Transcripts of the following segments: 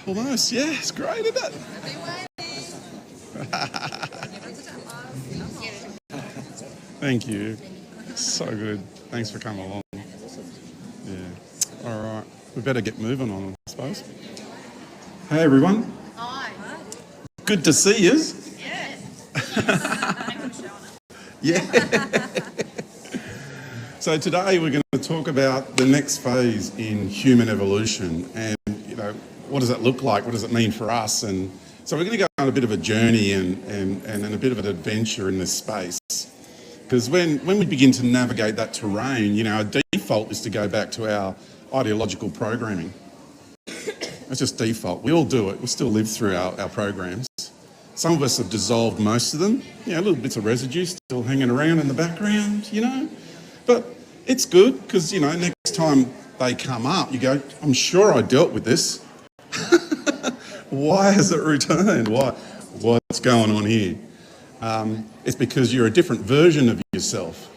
Almost, yeah, it's great, isn't it? Thank you. So good. Thanks for coming along. Yeah. All right. We better get moving on, I suppose. Hey, everyone. Hi. Good to see you. Yeah. So today we're going to talk about the next phase in human evolution and, what does that look like? What does it mean for us? And so we're going to go on a bit of a journey and a bit of an adventure in this space. Because when we begin to navigate that terrain, our default is to go back to our ideological programming. That's just default. We all do it. We still live through our programs. Some of us have dissolved most of them. Little bits of residue still hanging around in the background, But it's good because, next time they come up, you go, I'm sure I dealt with this. Why has it returned? What's going on here? It's because you're a different version of yourself.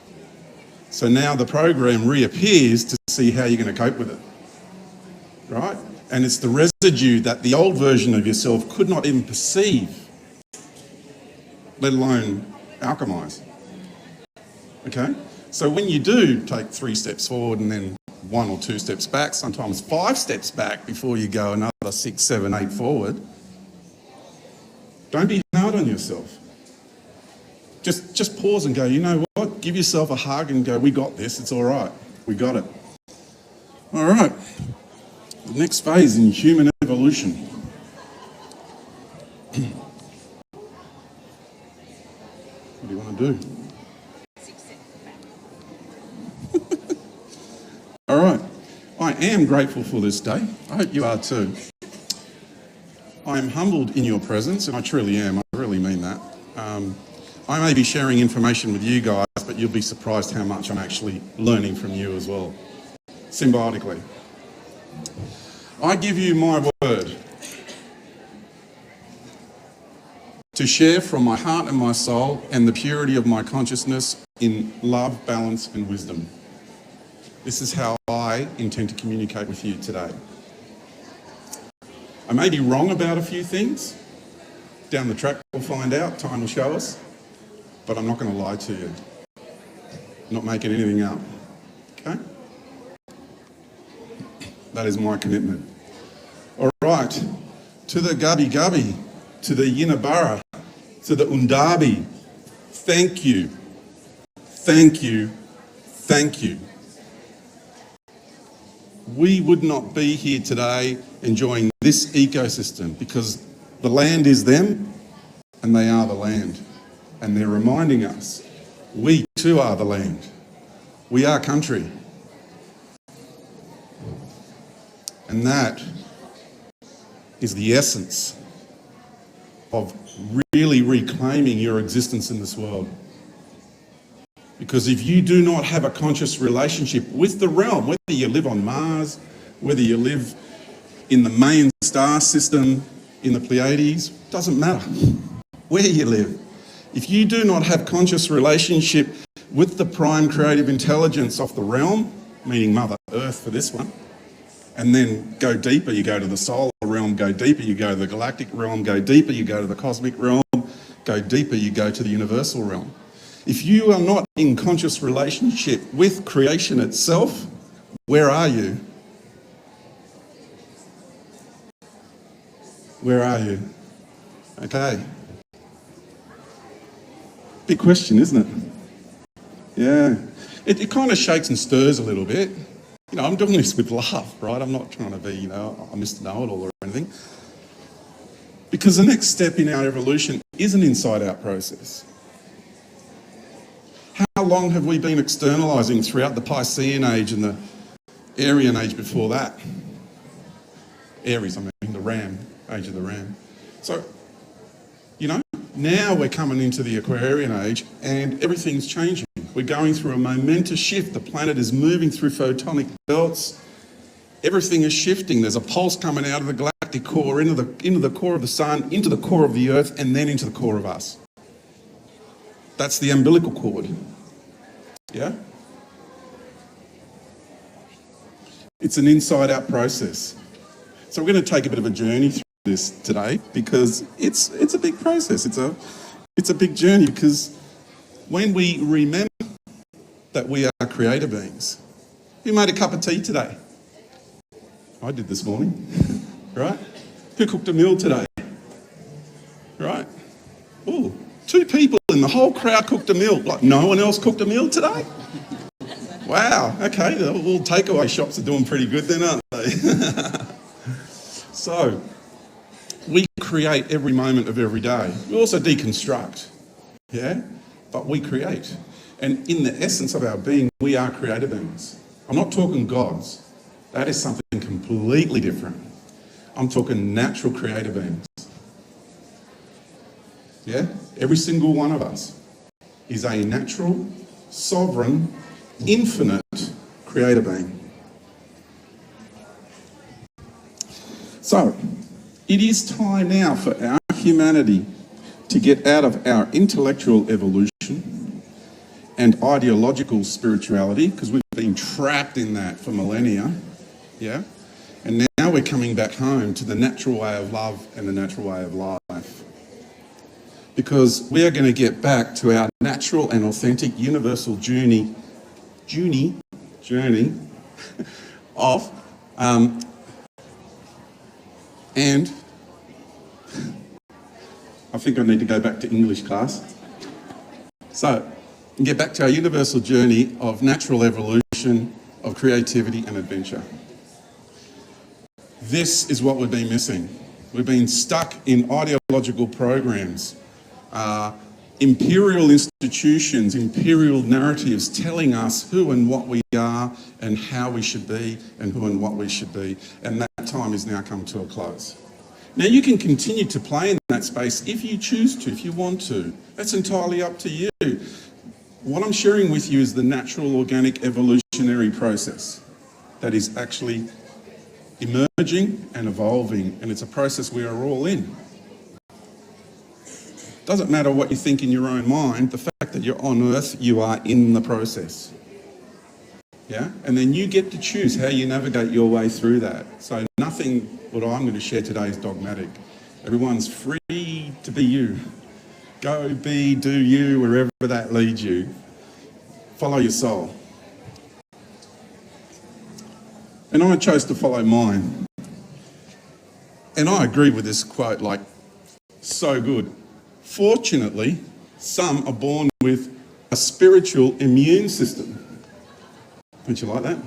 So now the program reappears to see how you're going to cope with it, right? And it's the residue that the old version of yourself could not even perceive, let alone alchemize. Okay? So when you do take 3 steps forward and then 1 or 2 steps back, sometimes 5 steps back before you go another 6, 7, 8 forward, don't be hard on yourself. Just pause and go, you know what? Give yourself a hug and go, we got this, it's all right. We got it. All right. The next phase in human evolution. What do you want to do? All right. I am grateful for this day. I hope you are too. I am humbled in your presence, and I truly am. I really mean that. I may be sharing information with you guys, but you'll be surprised how much I'm actually learning from you as well, symbiotically. I give you my word to share from my heart and my soul and the purity of my consciousness in love, balance, and wisdom. This is how I intend to communicate with you today. I may be wrong about a few things. Down the track we'll find out, time will show us. But I'm not going to lie to you. I'm not making anything up. Okay? That is my commitment. All right. To the Gubby Gubby, to the Yinabara, to the Undabi, thank you. Thank you. Thank you. We would not be here today enjoying this ecosystem because the land is them and they are the land. And they're reminding us, we too are the land. We are country. And that is the essence of really reclaiming your existence in this world. Because if you do not have a conscious relationship with the realm, whether you live on Mars, whether you live in the main star system, in the Pleiades, doesn't matter where you live. If you do not have conscious relationship with the prime creative intelligence of the realm, meaning Mother Earth for this one, and then go deeper, you go to the solar realm, go deeper, you go to the galactic realm, go deeper, you go to the cosmic realm, go deeper, you go to the universal realm. If you are not in conscious relationship with creation itself, where are you? Where are you? Okay. Big question, isn't it? Yeah. It kind of shakes and stirs a little bit. I'm doing this with love, right? I'm not trying to be, a Mr. Know-it-all or anything. Because the next step in our evolution is an inside-out process. How long have we been externalising throughout the Piscean age and the Aryan age before that? Aries, the Ram, age of the Ram. So, now we're coming into the Aquarian age and everything's changing. We're going through a momentous shift. The planet is moving through photonic belts. Everything is shifting. There's a pulse coming out of the galactic core, into the core of the sun, into the core of the earth, and then into the core of us. That's the umbilical cord. Yeah? It's an inside-out process. So we're going to take a bit of a journey through this today because it's a big process. It's a big journey because when we remember that we are creator beings. Who made a cup of tea today? I did this morning, right? Who cooked a meal today? Right? Oh, 2 people in the whole crowd cooked a meal. Like no one else cooked a meal today? Wow, okay, all takeaway shops are doing pretty good then, aren't they? So, we create every moment of every day. We also deconstruct, yeah? But we create. And in the essence of our being, we are creator beings. I'm not talking gods. That is something completely different. I'm talking natural creator beings. Yeah? Every single one of us is a natural, sovereign, infinite creator being. So, it is time now for our humanity to get out of our intellectual evolution and ideological spirituality, because we've been trapped in that for millennia, yeah? And now we're coming back home to the natural way of love and the natural way of life. Because we are going to get back to our natural and authentic universal journey of, and I think I need to go back to English class. So, get back to our universal journey of natural evolution, of creativity and adventure. This is what we've been missing. We've been stuck in ideological programs, imperial institutions, imperial narratives telling us who and what we are and how we should be and who and what we should be. And that time has now come to a close. Now you can continue to play in that space if you choose to, if you want to. That's entirely up to you. What I'm sharing with you is the natural, organic, evolutionary process that is actually emerging and evolving, and it's a process we are all in. Doesn't matter what you think in your own mind, the fact that you're on Earth, you are in the process. Yeah? And then you get to choose how you navigate your way through that. So nothing what I'm going to share today is dogmatic. Everyone's free to be you. Go, be, do you, wherever that leads you. Follow your soul. And I chose to follow mine. And I agree with this quote, like, so good. Fortunately, some are born with a spiritual immune system. Don't you like that?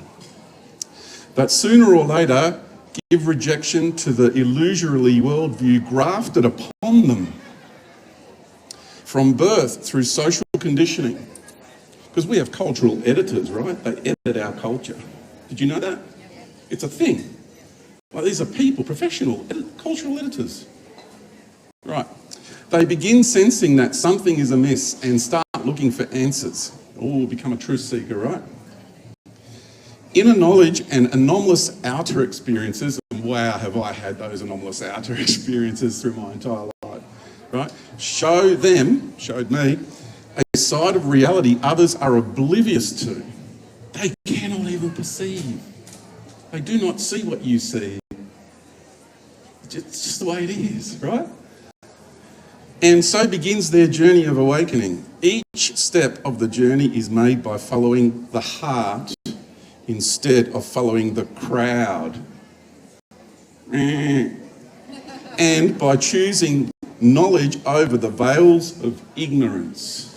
But sooner or later, give rejection to the illusory worldview grafted upon them from birth through social conditioning. Because we have cultural editors, right? They edit our culture. Did you know that? It's a thing. Like these are people, professional cultural editors. Right. They begin sensing that something is amiss and start looking for answers. Oh, become a truth seeker, right? Inner knowledge and anomalous outer experiences, and wow, have I had those anomalous outer experiences through my entire life, right? Showed me, a side of reality others are oblivious to. They cannot even perceive. They do not see what you see. It's just the way it is, right? And so begins their journey of awakening. Each step of the journey is made by following the heart instead of following the crowd. And by choosing knowledge over the veils of ignorance.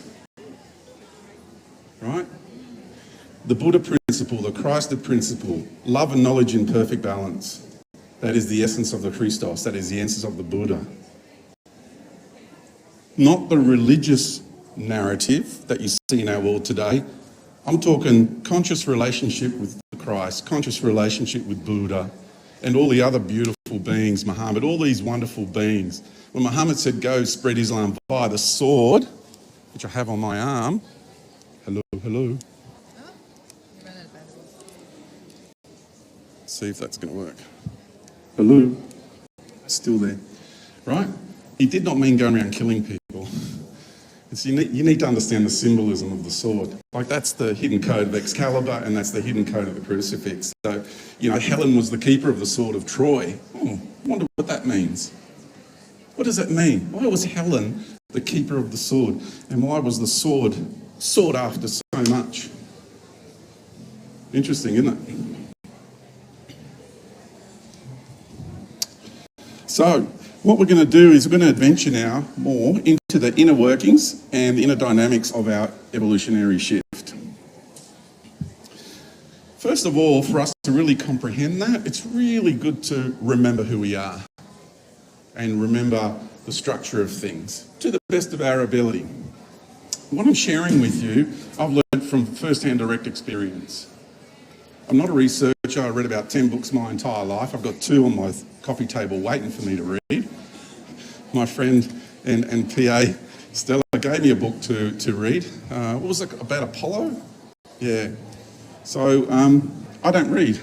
Right? The Buddha principle, the Christ principle, love and knowledge in perfect balance. That is the essence of the Christos. That is the essence of the Buddha. Not the religious narrative that you see in our world today. I'm talking conscious relationship with Christ, conscious relationship with Buddha, and all the other beautiful beings, Muhammad, all these wonderful beings. When Muhammad said, go spread Islam by the sword, which I have on my arm. Hello. See if that's going to work. Hello. Still there. Right? He did not mean going around killing people. You need to understand the symbolism of the sword. Like that's the hidden code of Excalibur and that's the hidden code of the crucifix. So, Helen was the keeper of the sword of Troy. I wonder what that means. What does that mean? Why was Helen the keeper of the sword? And why was the sword sought after so much? Interesting, isn't it? So, what we're going to do is we're going to adventure now more into the inner workings and the inner dynamics of our evolutionary shift. First of all, for us to really comprehend that, it's really good to remember who we are and remember the structure of things to the best of our ability. What I'm sharing with you, I've learned from first-hand direct experience. I'm not a researcher. I read about 10 books my entire life. I've got 2 on my coffee table waiting for me to read. My friend and PA, Stella, gave me a book to read. What was it, about Apollo? Yeah. So I don't read.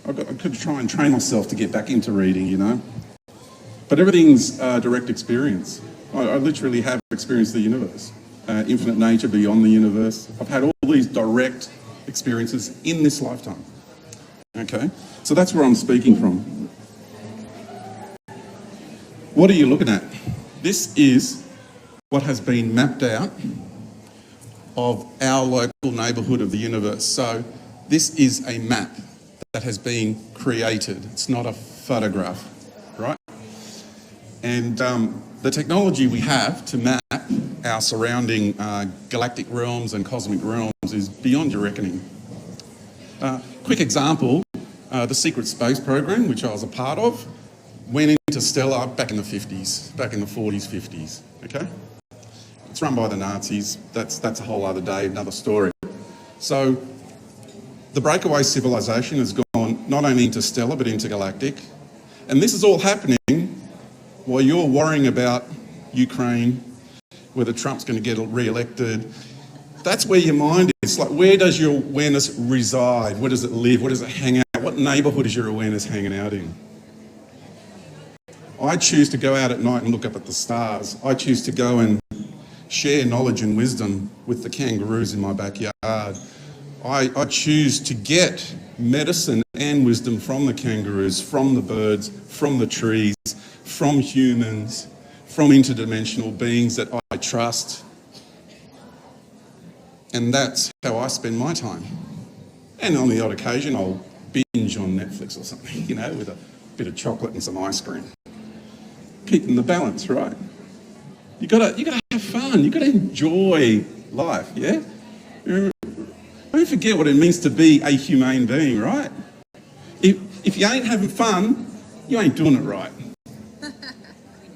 I could try and train myself to get back into reading, But everything's direct experience. I literally have experienced the universe, infinite nature beyond the universe. I've had all these direct experiences in this lifetime. Okay, so that's where I'm speaking from. What are you looking at? This is what has been mapped out of our local neighbourhood of the universe. So this is a map that has been created. It's not a photograph, right? And the technology we have to map our surrounding galactic realms and cosmic realms is beyond your reckoning. Quick example, the secret space program, which I was a part of, went into stellar back in the 50s, back in the 40s, 50s, okay? It's run by the Nazis. That's a whole other day, another story. So the breakaway civilization has gone not only interstellar but intergalactic. And this is all happening while you're worrying about Ukraine, whether Trump's going to get re-elected. That's where your mind is. Like, where does your awareness reside? Where does it live? Where does it hang out? What neighbourhood is your awareness hanging out in? I choose to go out at night and look up at the stars. I choose to go and share knowledge and wisdom with the kangaroos in my backyard. I choose to get medicine and wisdom from the kangaroos, from the birds, from the trees, from humans, from interdimensional beings that I trust. And that's how I spend my time. And on the odd occasion, I'll binge on Netflix or something, with a bit of chocolate and some ice cream. Keeping the balance, right? You gotta have fun. You gotta enjoy life, yeah? Don't forget what it means to be a humane being, right? If you ain't having fun, you ain't doing it right.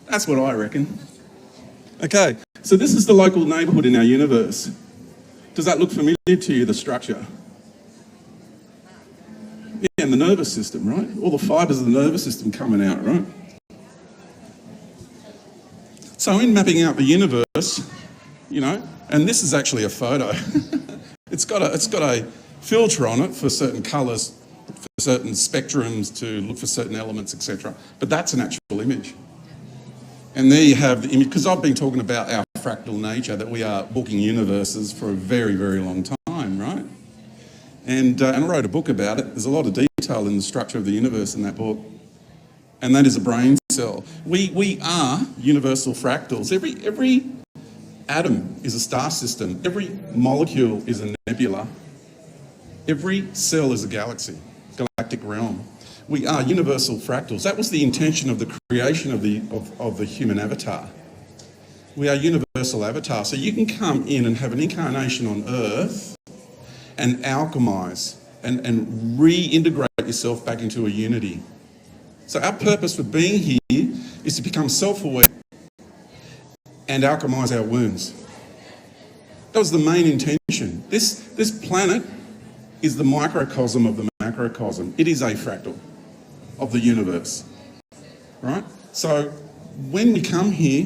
That's what I reckon. Okay, so this is the local neighbourhood in our universe. Does that look familiar to you, the structure? Yeah, and the nervous system, right? All the fibres of the nervous system coming out, right? So in mapping out the universe, and this is actually a photo. It's got a filter on it for certain colours, for certain spectrums to look for certain elements, etc. But that's an actual image. And there you have the image, because I've been talking about our fractal nature, that we are walking universes for a very, very long time, right? And I wrote a book about it. There's a lot of detail in the structure of the universe in that book. And that is a brain cell. We are universal fractals. Every atom is a star system. Every molecule is a nebula. Every cell is a galaxy, galactic realm. We are universal fractals. That was the intention of the creation of the human avatar. We are universal avatars. So you can come in and have an incarnation on Earth and alchemize and reintegrate yourself back into a unity. So our purpose for being here is to become self-aware and alchemize our wounds. That was the main intention. This planet is the microcosm of the macrocosm. It is a fractal of the universe, right? So when we come here,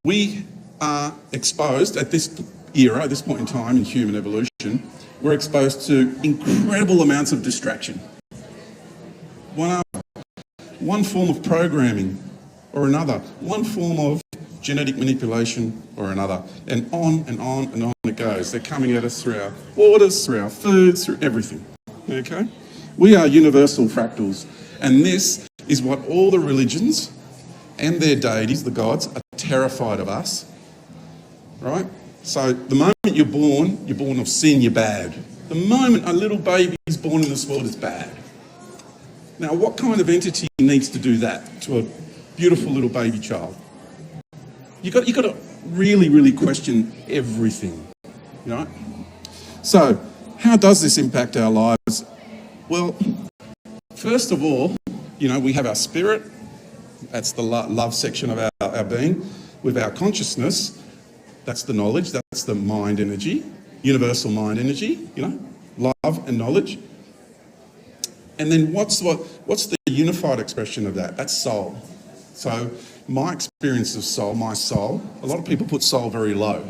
we are exposed at this era, at this point in time in human evolution, we're exposed to incredible amounts of distraction. One form of programming or another, one form of genetic manipulation or another. And on and on and on it goes. They're coming at us through our waters, through our foods, through everything. Okay? We are universal fractals. And this is what all the religions and their deities, the gods, are terrified of us. Right? So the moment you're born of sin, you're bad. The moment a little baby is born in this world, it's bad. Now, what kind of entity needs to do that to a beautiful little baby child? You've got to really, really question everything, right? So, how does this impact our lives? Well, first of all, we have our spirit. That's the love section of our being. With our consciousness, that's the knowledge, that's the mind energy, universal mind energy, love and knowledge. And then what's the unified expression of that? That's soul. So my experience of soul, my soul, a lot of people put soul very low.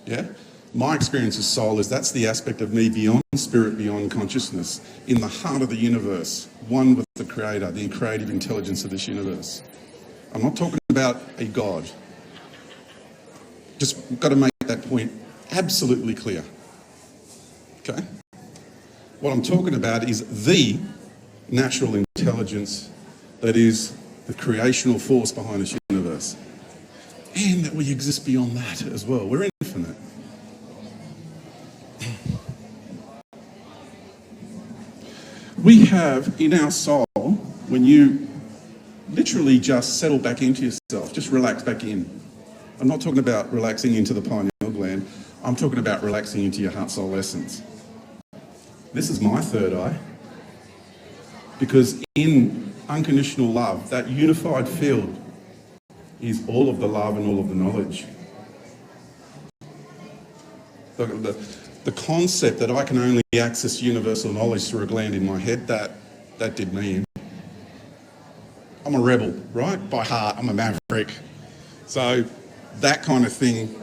Yeah? My experience of soul is that's the aspect of me beyond spirit, beyond consciousness, in the heart of the universe, one with the creator, the creative intelligence of this universe. I'm not talking about a God. Just got to make that point absolutely clear. Okay? What I'm talking about is the natural intelligence that is the creational force behind this universe. And that we exist beyond that as well. We're infinite. We have in our soul, when you literally just settle back into yourself, just relax back in. I'm not talking about relaxing into the pineal gland. I'm talking about relaxing into your heart soul essence. This is my third eye. Because in unconditional love, that unified field is all of the love and all of the knowledge. The concept that I can only access universal knowledge through a gland in my head, that did me in. I'm a rebel, right? By heart, I'm a maverick. So that kind of thing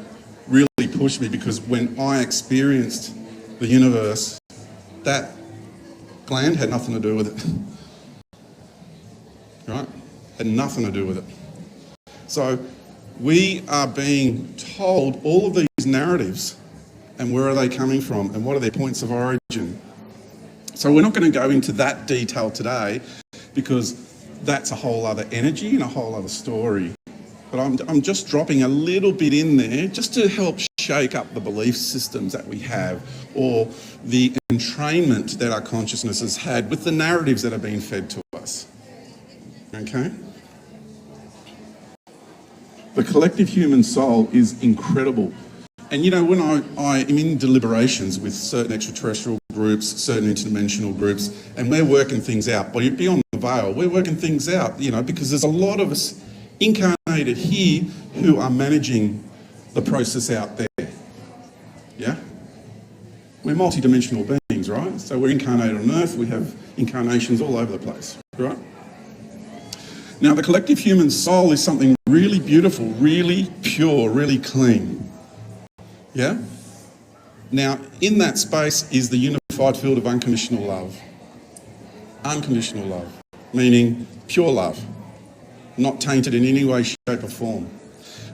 really pushed me, because when I experienced the universe, that gland had nothing to do with it. Right? Had nothing to do with it. So we are being told all of these narratives, and where are they coming from, and what are their points of origin. So we're not going to go into that detail today, because that's a whole other energy and a whole other story. But I'm just dropping a little bit in there just to help shake up the belief systems that we have, or the entrainment that our consciousness has had with the narratives that are being fed to us. Okay? The collective human soul is incredible. And when I am in deliberations with certain extraterrestrial groups, certain interdimensional groups, and we're working things out, but beyond the veil, we're working things out, because there's a lot of us incarnated here who are managing the process out there. Yeah? We're multidimensional beings, right? So we're incarnated on Earth, we have incarnations all over the place, right? Now, the collective human soul is something really beautiful, really pure, really clean. Yeah? Now, in that space is the unified field of unconditional love. Unconditional love, meaning pure love, not tainted in any way, shape or form.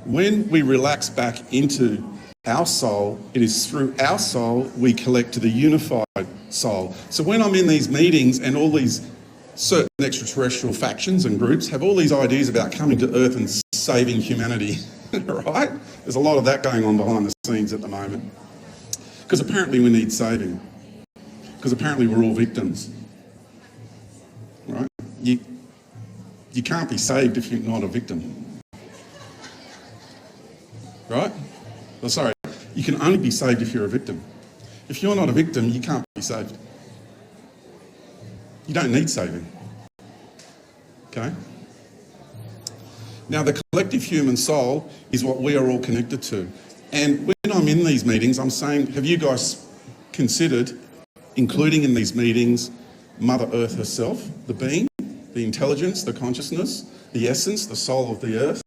When we relax back into our soul, it is through our soul we collect to the unified soul. So when I'm in these meetings and all these certain extraterrestrial factions and groups have all these ideas about coming to Earth and saving humanity, right? There's a lot of that going on behind the scenes at the moment. Because apparently we need saving. Because apparently we're all victims. Right? You can't be saved if you're not a victim. Right? Well, sorry, you can only be saved if you're a victim. If you're not a victim, you can't be saved. You don't need saving. Okay? Now, the collective human soul is what we are all connected to. And when I'm in these meetings, I'm saying, have you guys considered including in these meetings Mother Earth herself, the being, the intelligence, the consciousness, the essence, the soul of the earth,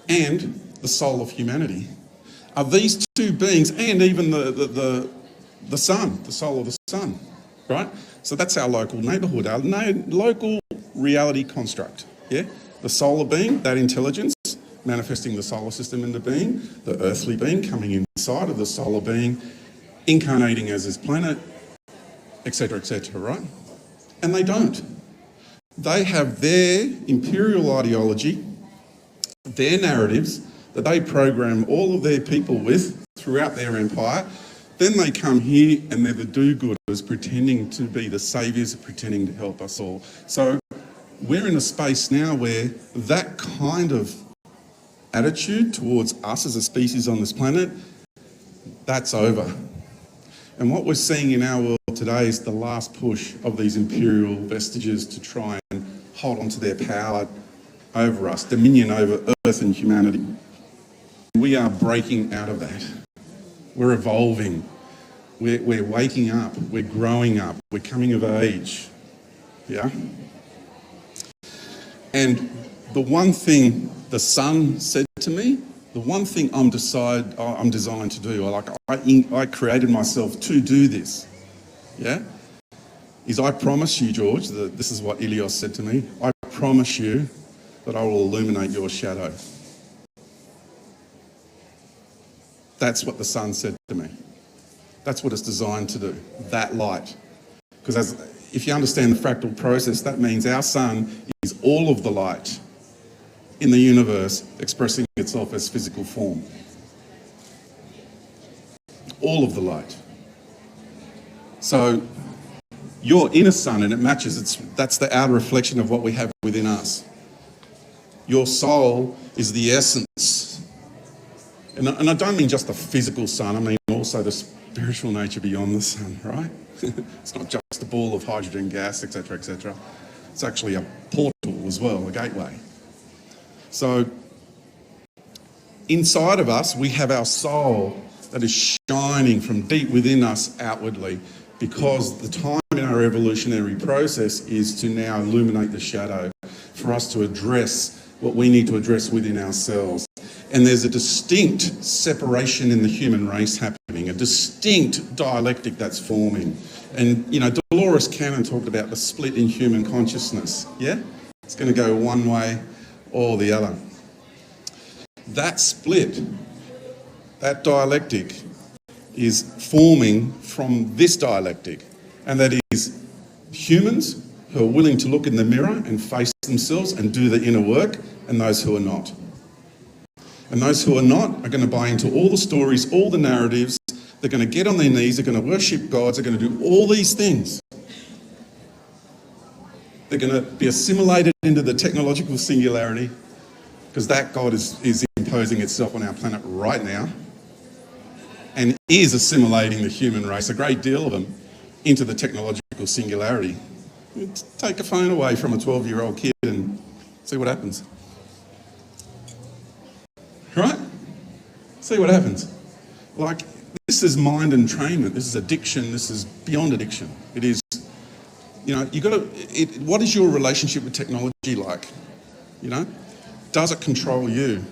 and the soul of humanity? Are these two beings, and even the sun, the soul of the sun, right? So that's our local neighbourhood, our local reality construct, yeah? The solar being, that intelligence, manifesting the solar system into being, the earthly being coming inside of the solar being, incarnating as this planet, etc., right? And they don't. They have their imperial ideology, their narratives that they program all of their people with throughout their empire. Then they come here and they're the do-gooders pretending to be the saviours, pretending to help us all. So we're in a space now where that kind of attitude towards us as a species on this planet, that's over. And what we're seeing in our world today is the last push of these imperial vestiges to try and hold on to their power over us, dominion over Earth and humanity. We are breaking out of that. We're evolving. We're waking up. We're growing up. We're coming of age. Yeah? And the one thing the Son said to me, the one thing I'm designed to do, I created myself to do this, yeah, is I promise you, George, that this is what Ilios said to me, I promise you that I will illuminate your shadow. That's what the Son said to me. That's what it's designed to do, that light. Because if you understand the fractal process, that means our sun is all of the light in the universe expressing itself as physical form. All of the light. So your inner sun, and it matches, that's the outer reflection of what we have within us. Your soul is the essence. And I don't mean just the physical sun, I mean also the spiritual nature beyond the sun, right? It's not just a ball of hydrogen gas, etc., etc. It's actually a portal as well, a gateway. So inside of us, we have our soul that is shining from deep within us outwardly, because the time in our evolutionary process is to now illuminate the shadow for us to address what we need to address within ourselves. And there's a distinct separation in the human race happening, a distinct dialectic that's forming. And, you know, Dolores Cannon talked about the split in human consciousness, yeah? It's going to go one way or the other. That split, that dialectic, is forming from this dialectic, and that is humans who are willing to look in the mirror and face themselves and do the inner work, and those who are not. And those who are not are going to buy into all the stories, all the narratives. They're going to get on their knees, they're going to worship gods, they're going to do all these things. They're going to be assimilated into the technological singularity, because that God is imposing itself on our planet right now and is assimilating the human race, a great deal of them, into the technological singularity. Take a phone away from a 12-year-old kid and see what happens. Right? See what happens. Like, this is mind entrainment, this is addiction, this is beyond addiction. It is, you know, what is your relationship with technology like? You know? Does it control you?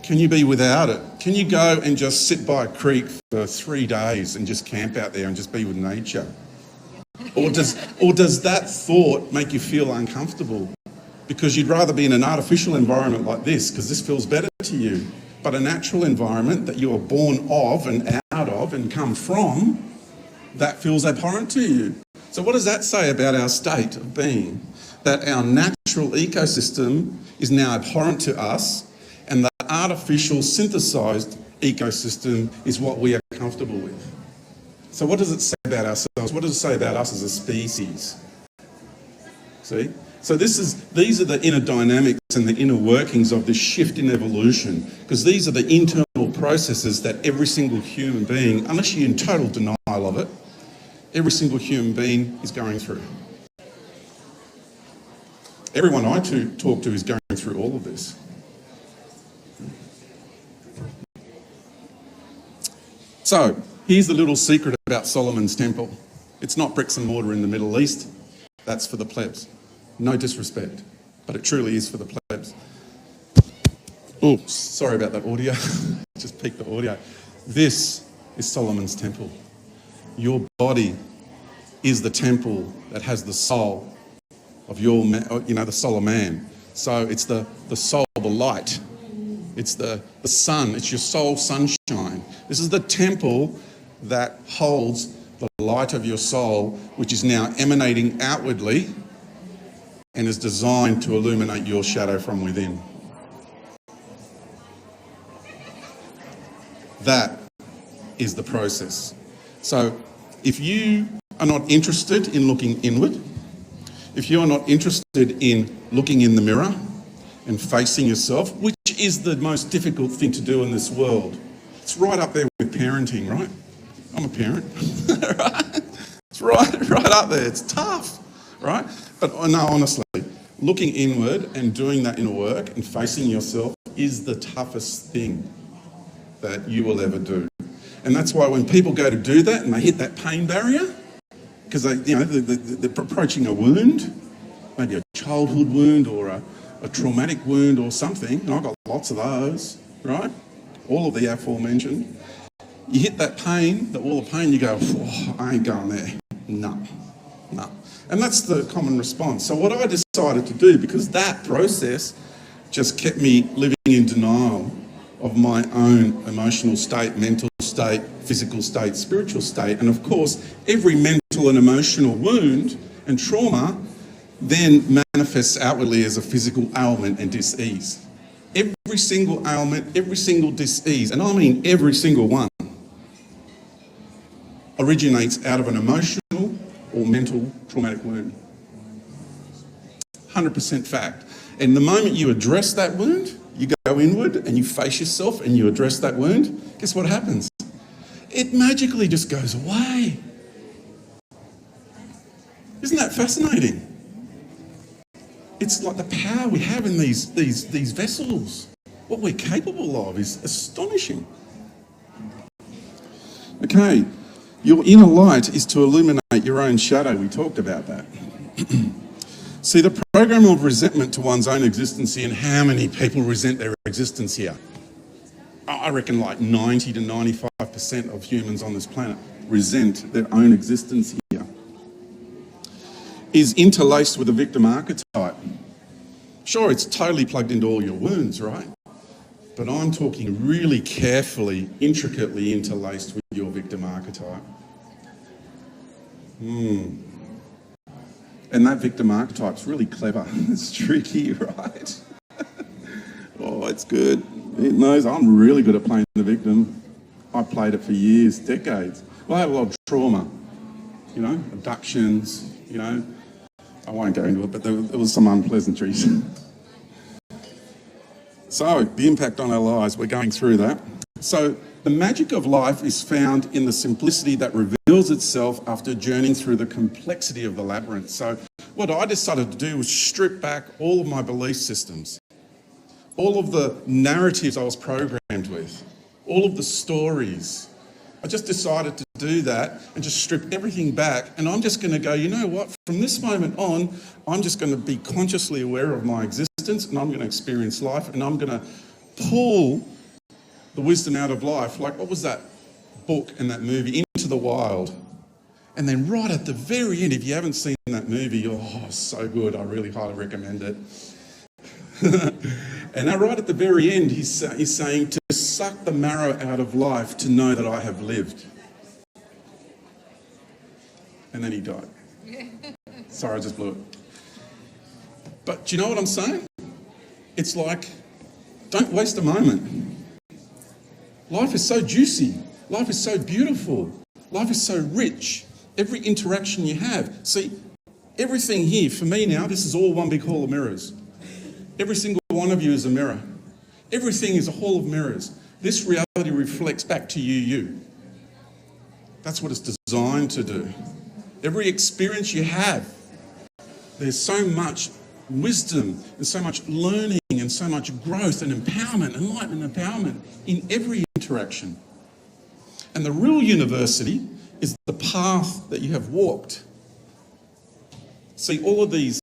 Can you be without it? Can you go and just sit by a creek for 3 days and just camp out there and just be with nature? Or does that thought make you feel uncomfortable? Because you'd rather be in an artificial environment like this, because this feels better to you. But a natural environment that you are born of and out of and come from, that feels abhorrent to you. So what does that say about our state of being? That our natural ecosystem is now abhorrent to us, and the artificial synthesized ecosystem is what we are comfortable with. So what does it say about ourselves? What does it say about us as a species? See? So these are the inner dynamics and the inner workings of this shift in evolution, because these are the internal processes that every single human being, unless you're in total denial of it, every single human being is going through. Everyone I talk to is going through all of this. So here's the little secret about Solomon's temple. It's not bricks and mortar in the Middle East. That's for the plebs. No disrespect, but it truly is for the plebs. Oh, sorry about that audio. Just peaked the audio. This is Solomon's temple. Your body is the temple that has the soul of your, the soul of man. So it's the soul, the light It's the sun. It's your soul sunshine. This is the temple that holds the light of your soul, which is now emanating outwardly and is designed to illuminate your shadow from within. That is the process. So if you are not interested in looking inward, if you are not interested in looking in the mirror and facing yourself, which is the most difficult thing to do in this world, it's right up there with parenting, right? I'm a parent, right? It's right up there. It's tough, right? But no, honestly, looking inward and doing that inner work and facing yourself is the toughest thing that you will ever do. And that's why when people go to do that and they hit that pain barrier, because they're approaching a wound, maybe a childhood wound or a traumatic wound or something, and I've got lots of those, right? All of the aforementioned. You hit that pain, the wall of pain, you go, oh, I ain't going there. No. And that's the common response. So what I decided to do, because that process just kept me living in denial of my own emotional state, mental state, physical state, spiritual state. And of course, every mental and emotional wound and trauma then manifests outwardly as a physical ailment and dis-ease. Every single ailment, every single dis-ease, and I mean every single one, originates out of an emotional or mental traumatic wound. 100% fact. And the moment you address that wound, you go inward and you face yourself and you address that wound, guess what happens? It magically just goes away. Isn't that fascinating? It's like the power we have in these vessels. What we're capable of is astonishing. Okay, your inner light is to illuminate your own shadow. We talked about that. See, the program of resentment to one's own existence here, and how many people resent their existence here? I reckon like 90 to 95% of humans on this planet resent their own existence here, is interlaced with the victim archetype. Sure, it's totally plugged into all your wounds, right? But I'm talking really carefully, intricately interlaced with your victim archetype. And that victim archetype's really clever. It's tricky, right? Oh, it's good. It knows I'm really good at playing the victim. I played it for years, decades. Well, I had a lot of trauma, abductions, I won't go into it, but there was some unpleasantries. So, the impact on our lives, we're going through that. So, the magic of life is found in the simplicity that reveals itself after journeying through the complexity of the labyrinth. So, what I decided to do was strip back all of my belief systems, all of the narratives I was programmed with, all of the stories. I just decided to do that and just strip everything back. And I'm just going to go, you know what, from this moment on, I'm just going to be consciously aware of my existence and I'm going to experience life and I'm going to pull the wisdom out of life. Like, what was that book and that movie, Into the Wild? And then right at the very end, if you haven't seen that movie, oh, so good. I really highly recommend it. And now right at the very end, he's saying to suck the marrow out of life to know that I have lived. And then he died. Sorry, I just blew it. But do you know what I'm saying? It's like, don't waste a moment. Life is so juicy. Life is so beautiful. Life is so rich. Every interaction you have. See, everything here, for me now, this is all one big hall of mirrors. Every single one of you is a mirror. Everything is a hall of mirrors. This reality reflects back to you. That's what it's designed to do. Every experience you have, there's so much wisdom and so much learning and so much growth and empowerment, enlightenment empowerment in every interaction. And the real university is the path that you have walked. See, all of these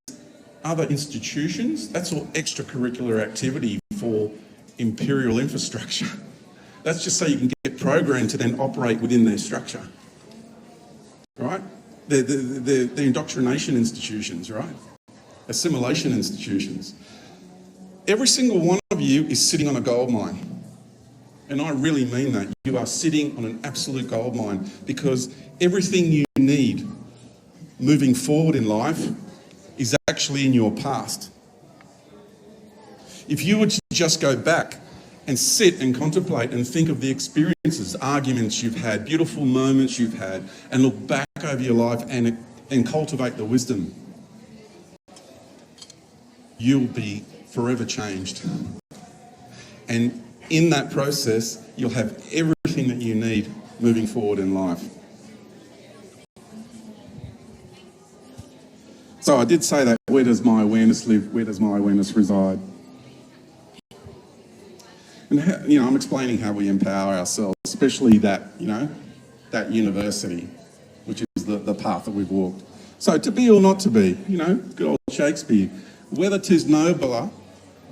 other institutions, that's all extracurricular activity for imperial infrastructure. That's just so you can get programmed to then operate within their structure, right? They're indoctrination institutions, right? Assimilation institutions. Every single one of you is sitting on a gold mine. And I really mean that. You are sitting on an absolute gold mine, because everything you need moving forward in life is actually in your past. If you were to just go back and sit and contemplate and think of the experiences, arguments you've had, beautiful moments you've had, and look back over your life and cultivate the wisdom, you'll be forever changed. And in that process, you'll have everything that you need moving forward in life. So I did say that, where does my awareness live? Where does my awareness reside? And I'm explaining how we empower ourselves, especially that university, which is the path that we've walked. So to be or not to be, good old Shakespeare, whether 'tis nobler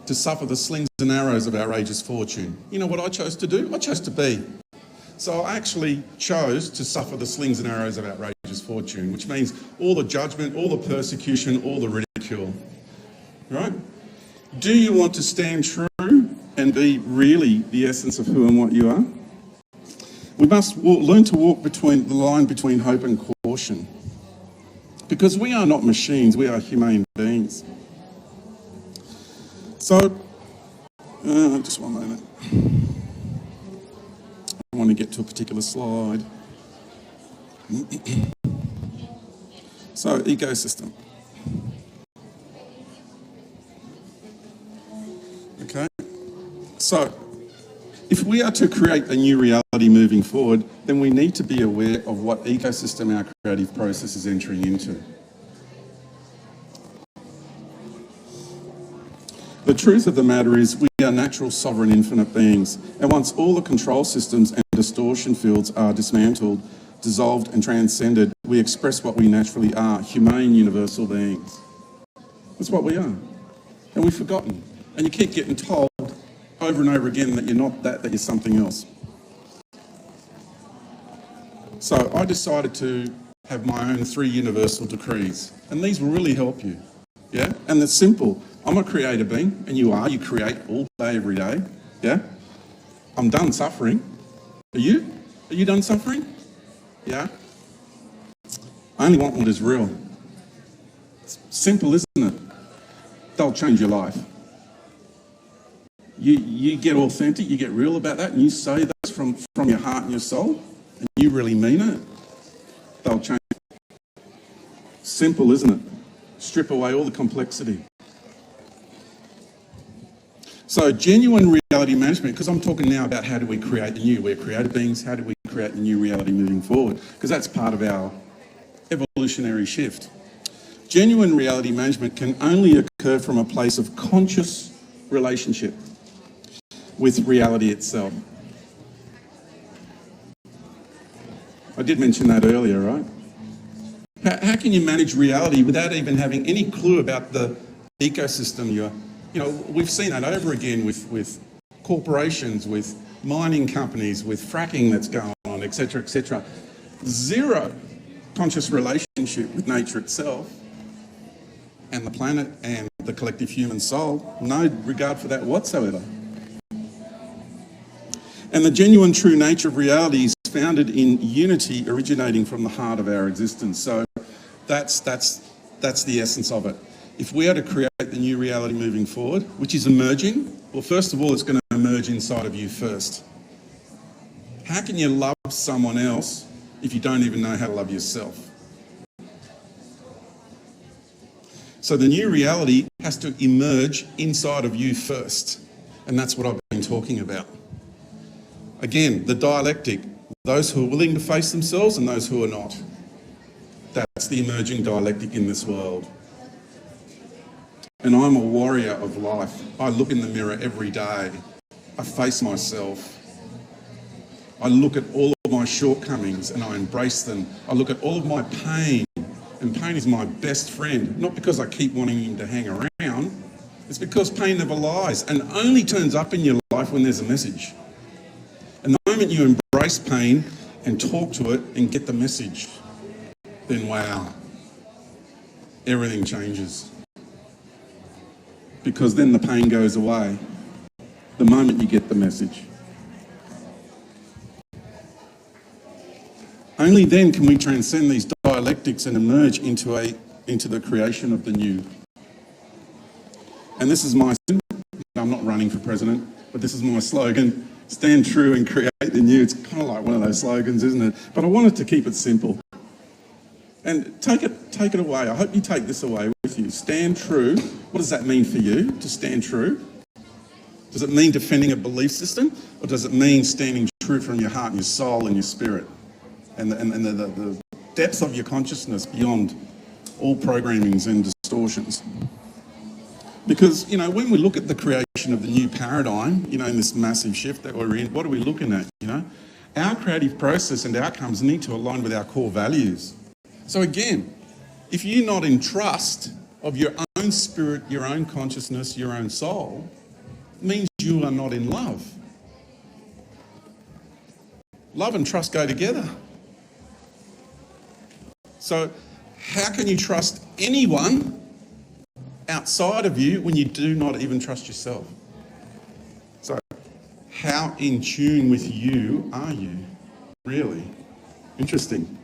to suffer the slings and arrows of outrageous fortune. You know what I chose to do? I chose to be. So I actually chose to suffer the slings and arrows of outrageous fortune, which means all the judgment, all the persecution, all the ridicule. Right? Do you want to stand true and be really the essence of who and what you are? We must learn to walk between the line between hope and caution. Because we are not machines, we are humane beings. So, just one moment. I want to get to a particular slide. So, ecosystem. Okay. So, if we are to create a new reality moving forward, then we need to be aware of what ecosystem our creative process is entering into. The truth of the matter is we are natural, sovereign, infinite beings, and once all the control systems and distortion fields are dismantled, dissolved and transcended, we express what we naturally are, humane, universal beings. That's what we are. And we've forgotten. And you keep getting told over and over again that you're not that you're something else. So I decided to have my own 3 universal decrees, and these will really help you. Yeah? And it's simple. I'm a creator being, and you are. You create all day, every day. Yeah? I'm done suffering. Are you? Are you done suffering? Yeah? I only want what is real. It's simple, isn't it? They'll change your life. You get authentic, you get real about that, and you say that from your heart and your soul, and you really mean it, they'll change. Simple, isn't it? Strip away all the complexity. So genuine reality management, because I'm talking now about how do we create the new. We're creative beings, how do we create the new reality moving forward? Because that's part of our evolutionary shift. Genuine reality management can only occur from a place of conscious relationship with reality itself. I did mention that earlier, right? How can you manage reality without even having any clue about the ecosystem we've seen that over again with corporations, with mining companies, with fracking that's going on, etc., etc. Zero conscious relationship with nature itself and the planet and the collective human soul. No regard for that whatsoever. And the genuine true nature of reality is founded in unity originating from the heart of our existence. So that's the essence of it. If we are to create the new reality moving forward, which is emerging, well, first of all, it's going to emerge inside of you first. How can you love someone else if you don't even know how to love yourself? So the new reality has to emerge inside of you first. And that's what I've been talking about. Again, the dialectic, those who are willing to face themselves and those who are not. That's the emerging dialectic in this world. And I'm a warrior of life. I look in the mirror every day. I face myself. I look at all of my shortcomings and I embrace them. I look at all of my pain, and pain is my best friend. Not because I keep wanting him to hang around. It's because pain never lies and only turns up in your life when there's a message. And the moment you embrace pain and talk to it and get the message, then wow, everything changes. because then the pain goes away the moment you get the message. Only then can we transcend these dialectics and emerge into the creation of the new. And this is my, I'm not running for president, but this is my slogan: stand true and create the new. It's kind of like one of those slogans, isn't it? But I wanted to keep it simple. And take it away. I hope you take this away with you. Stand true. What does that mean for you, to stand true? Does it mean defending a belief system? Or does it mean standing true from your heart and your soul and your spirit? And the depths of your consciousness beyond all programmings and distortions? Because, you know, when we look at the creation of the new paradigm, you know, in this massive shift that we're in, what are we looking at, you know? Our creative process and outcomes need to align with our core values. So again, if you're not in trust of your own spirit, your own consciousness, your own soul, it means you are not in love. Love and trust go together. So how can you trust anyone outside of you when you do not even trust yourself? So how in tune with you are you, really? Interesting.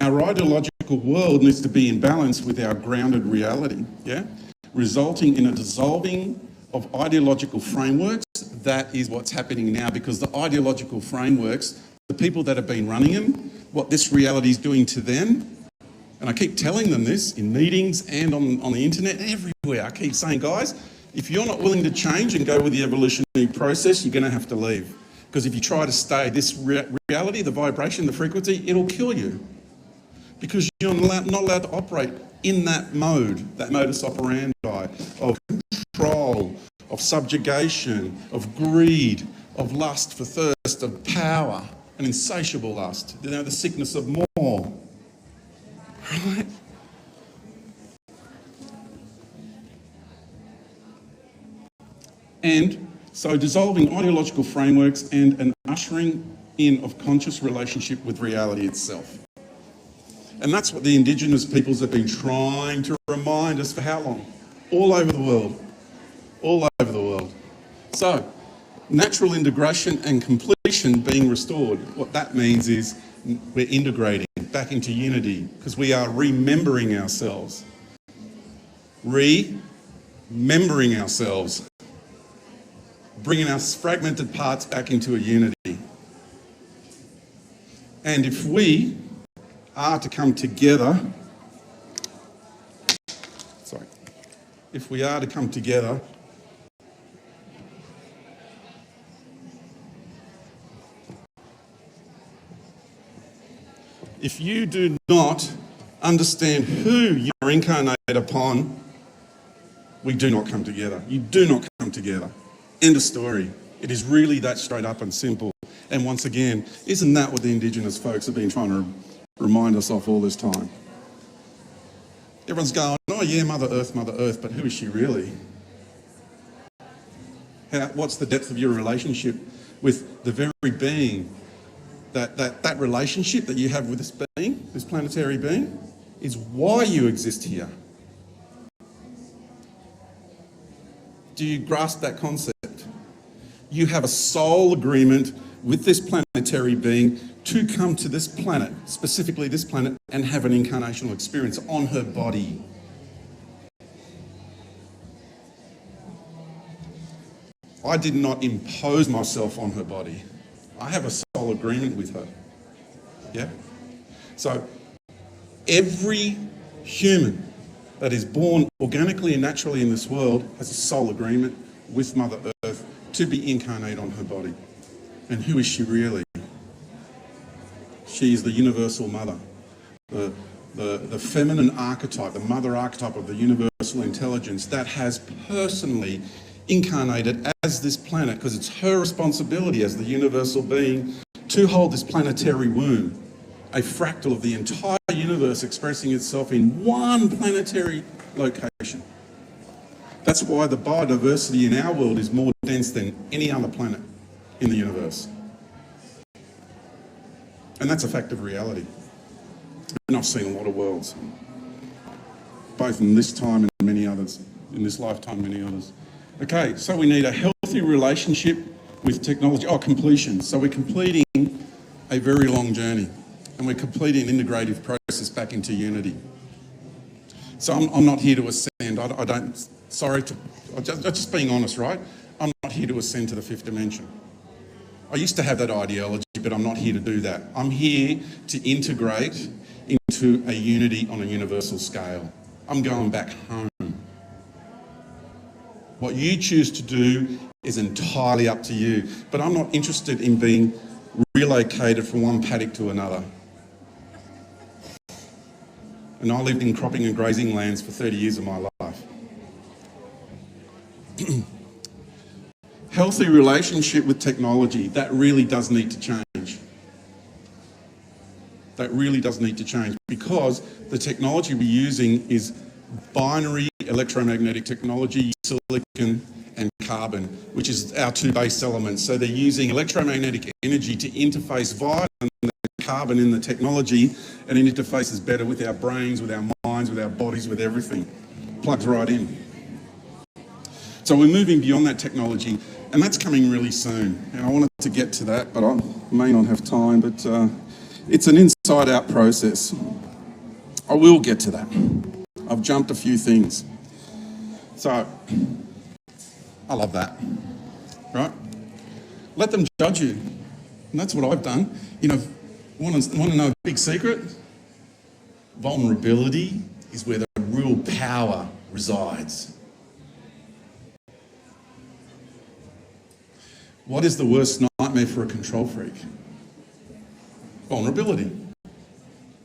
Our ideological world needs to be in balance with our grounded reality, yeah? Resulting in a dissolving of ideological frameworks. That is what's happening now, because the ideological frameworks, the people that have been running them, what this reality is doing to them, and I keep telling them this in meetings and on the internet and everywhere. I keep saying, guys, if you're not willing to change and go with the evolutionary process, you're going to have to leave. Because if you try to stay this reality, the vibration, the frequency, it'll kill you. Because you're not allowed to operate in that modus operandi of control, of subjugation, of greed, of lust for thirst, of power, an insatiable lust, you know, the sickness of more. Right? And so dissolving ideological frameworks and an ushering in of conscious relationship with reality itself. And that's what the Indigenous peoples have been trying to remind us for how long? All over the world. All over the world. So, natural integration and completion being restored. What that means is we're integrating back into unity because we are remembering ourselves. Remembering ourselves. Bringing our fragmented parts back into a unity. And if we are to come together, if we are to come together, if you do not understand who you are incarnated upon, we do not come together. You do not come together. End of story. It is really that straight up and simple. And once again, isn't that what the Indigenous folks have been trying to remind us of all this time? Everyone's going, oh yeah, Mother Earth, but who is she really? What's the depth of your relationship with the very being? That relationship that you have with this being, this planetary being, is why you exist here. Do you grasp that concept? You have a soul agreement with this planetary being to come to this planet, specifically this planet, and have an incarnational experience on her body. I did not impose myself on her body. I have a soul agreement with her. Yeah? So every human that is born organically and naturally in this world has a soul agreement with Mother Earth to be incarnate on her body. And who is she really? She is the universal mother, the feminine archetype, the mother archetype of the universal intelligence that has personally incarnated as this planet, because it's her responsibility as the universal being to hold this planetary womb, a fractal of the entire universe expressing itself in one planetary location. That's why the biodiversity in our world is more dense than any other planet in the universe. And that's a fact of reality. And I've seen a lot of worlds, both in this time and many others. in this lifetime, many others. Okay, so we need a healthy relationship with technology. Oh, completion. So we're completing a very long journey, and we're completing an integrative process back into unity. So I'm not here to ascend. I'm just being honest, right? I'm not here to ascend to the fifth dimension. I used to have that ideology, but I'm not here to do that. I'm here to integrate into a unity on a universal scale. I'm going back home. What you choose to do is entirely up to you, but I'm not interested in being relocated from one paddock to another. And I lived in cropping and grazing lands for 30 years of my life. Healthy relationship with technology, that really does need to change. That really does need to change, because the technology we're using is binary electromagnetic technology, silicon and carbon, which is our two base elements. So they're using electromagnetic energy to interface via the carbon in the technology, and it interfaces better with our brains, with our minds, with our bodies, with everything. Plugs right in. So we're moving beyond that technology, and that's coming really soon. And I wanted to get to that, but I may not have time, but it's an inside-out process. I will get to that. I've jumped a few things. So, I love that, right? Let them judge you. And that's what I've done. You know, want to know a big secret? Vulnerability is where the real power resides. What is the worst nightmare for a control freak? Vulnerability.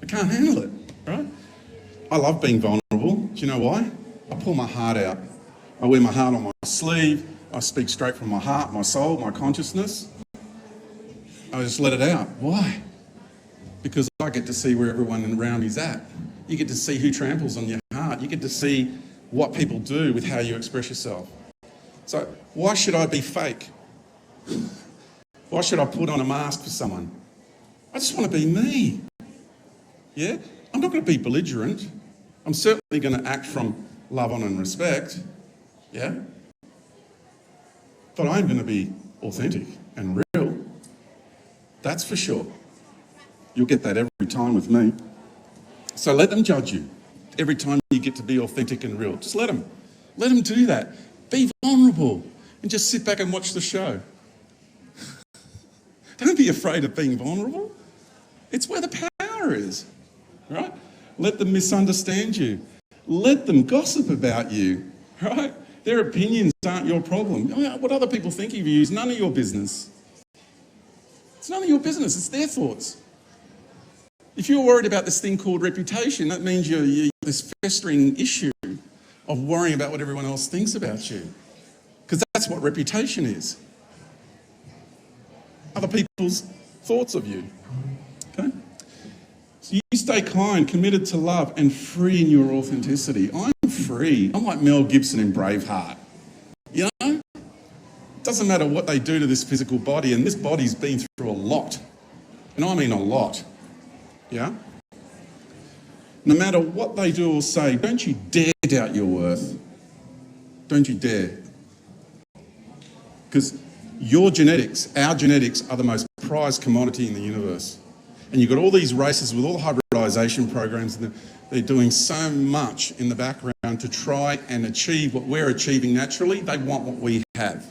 I can't handle it, right? I love being vulnerable. Do you know why? I pull my heart out. I wear my heart on my sleeve. I speak straight from my heart, my soul, my consciousness. I just let it out. Why? Because I get to see where everyone around is at. You get to see who tramples on your heart. You get to see what people do with how you express yourself. So why should I be fake? Why should I put on a mask for someone? I just want to be me. Yeah? I'm not going to be belligerent. I'm certainly going to act from love, honour and respect. Yeah? But I'm going to be authentic and real. That's for sure. You'll get that every time with me. So let them judge you every time you get to be authentic and real. Just let them. Let them do that. Be vulnerable and just sit back and watch the show. Don't be afraid of being vulnerable. It's where the power is, right? Let them misunderstand you. Let them gossip about you, right? Their opinions aren't your problem. What other people think of you is none of your business. It's none of your business. It's their thoughts. If you're worried about this thing called reputation, that means you're this festering issue of worrying about what everyone else thinks about you. Because that's what reputation is. Other people's thoughts of you. Okay? So you stay kind, committed to love, and free in your authenticity. I'm free. I'm like Mel Gibson in Braveheart. You know? It doesn't matter what they do to this physical body, and this body's been through a lot. And I mean a lot. Yeah? No matter what they do or say, don't you dare doubt your worth. Don't you dare. Because your genetics, our genetics, are the most prized commodity in the universe. And you've got all these races with all the hybridization programs, and they're doing so much in the background to try and achieve what we're achieving naturally. They want what we have.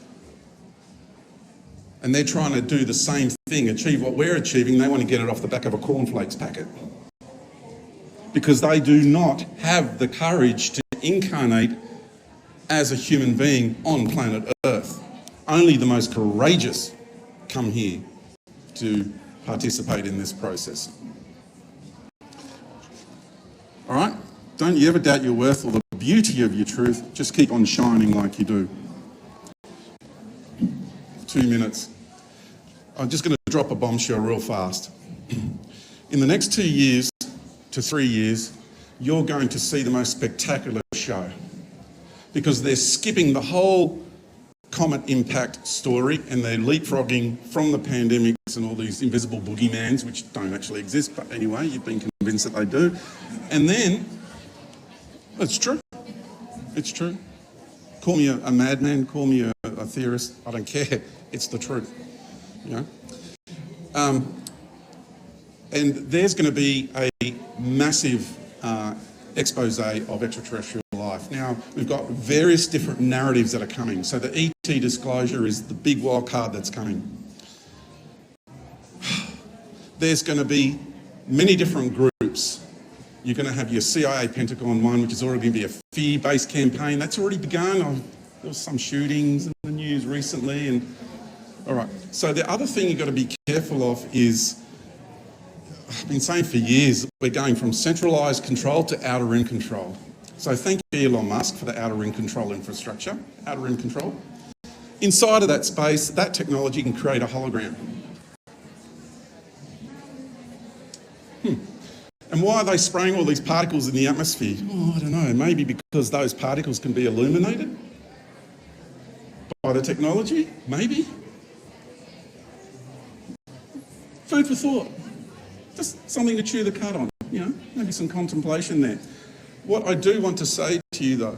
And they're trying to do the same thing, achieve what we're achieving. They want to get it off the back of a cornflakes packet. Because they do not have the courage to incarnate as a human being on planet Earth. Only the most courageous come here to participate in this process. All right? Don't you ever doubt your worth or the beauty of your truth. Just keep on shining like you do. 2 minutes. I'm just going to drop a bombshell real fast. In the next 2 years to 3 years, you're going to see the most spectacular show, because they're skipping the whole comet impact story and they're leapfrogging from the pandemics and all these invisible boogeymans, which don't actually exist, but anyway, you've been convinced that they do. And then, it's true. It's true. Call me a madman, call me a theorist, I don't care. It's the truth, you know. And there's going to be a massive expose of extraterrestrial life. Now, we've got various different narratives that are coming. So the ET disclosure is the big wild card that's coming. There's going to be many different groups. You're going to have your CIA Pentagon one, which is already going to be a fear-based campaign. That's already begun. There was some shootings in the news recently. And all right. So the other thing you've got to be careful of is, I've been saying for years, we're going from centralised control to outer rim control. So thank you, Elon Musk, for the outer rim control infrastructure, outer rim control. Inside of that space, that technology can create a hologram. And why are they spraying all these particles in the atmosphere? Oh, I don't know, maybe because those particles can be illuminated by the technology, maybe. Food for thought. Just something to chew the cud on, you know, maybe some contemplation there. What I do want to say to you though,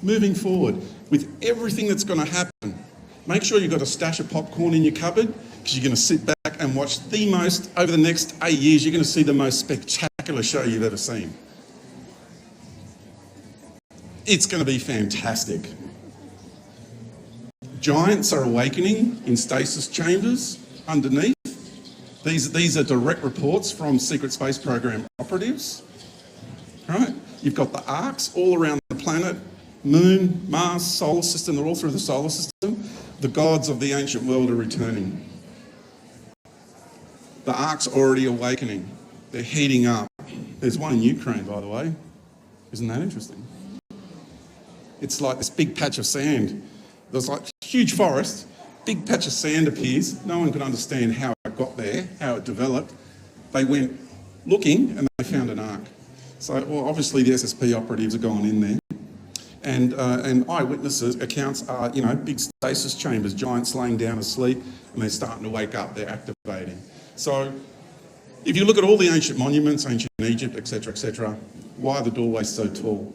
moving forward, with everything that's going to happen, make sure you've got a stash of popcorn in your cupboard, because you're going to sit back and watch over the next 8 years, you're going to see the most spectacular show you've ever seen. It's going to be fantastic. Giants are awakening in stasis chambers underneath. These are direct reports from Secret Space Program operatives. Right? You've got the arcs all around the planet, Moon, Mars, solar system, they're all through the solar system. The gods of the ancient world are returning. The ark's already awakening. They're heating up. There's one in Ukraine, by the way. Isn't that interesting? It's like this big patch of sand. There's like a huge forest, big patch of sand appears. No one could understand how it got there, how it developed. They went looking and they found an ark. So, well, obviously the SSP operatives are going in there. And eyewitnesses accounts are, you know, big stasis chambers, giants laying down asleep, and they're starting to wake up, they're activating. So if you look at all the ancient monuments, ancient Egypt, etc., why are the doorways so tall?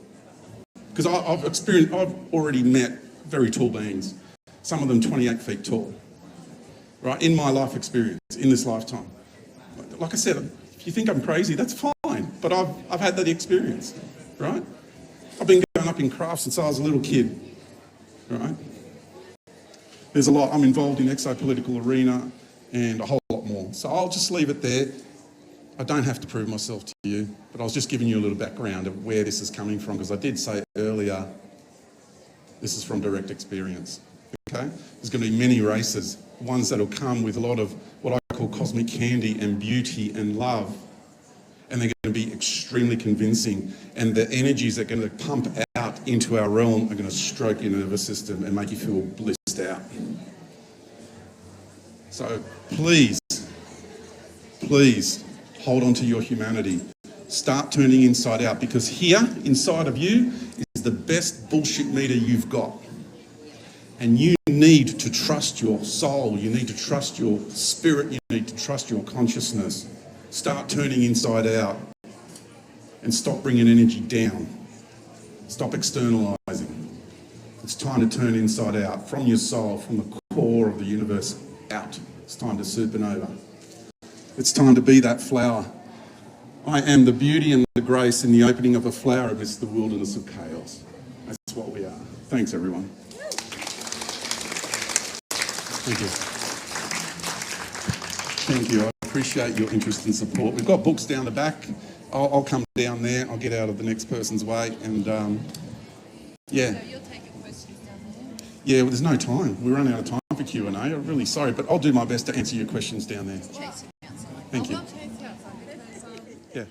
Because I've already met very tall beings, some of them 28 feet tall, right, in my life experience, in this lifetime. Like I said, if you think I'm crazy, that's fine, but I've had that experience, right? I've been going up in craft since I was a little kid, right? There's a lot. I'm involved in exopolitical arena and a whole lot more. So I'll just leave it there. I don't have to prove myself to you, but I was just giving you a little background of where this is coming from, because I did say earlier, this is from direct experience, okay? There's going to be many races, ones that will come with a lot of what I call cosmic candy and beauty and love, and they're going to be extremely convincing, and the energies that are going to pump out into our realm are going to stroke your nervous system and make you feel blissed out. So please, hold on to your humanity. Start turning inside out, because here, inside of you, is the best bullshit meter you've got. And you need to trust your soul, you need to trust your spirit, you need to trust your consciousness. Start turning inside out and stop bringing energy down. Stop externalizing. It's time to turn inside out, from your soul, from the core of the universe out. It's time to supernova. It's time to be that flower. I am the beauty and the grace in the opening of a flower amidst the wilderness of chaos. That's what we are. Thanks, everyone. Thank you. Thank you. I appreciate your interest and support. We've got books down the back. I'll come down there. I'll get out of the next person's way. And yeah. So you're taking questions down there? Yeah, well, there's no time. We run out of time for Q&A. I'm really sorry, but I'll do my best to answer your questions down there. Chasing outside. Thank you. Chasing outside because, Yeah.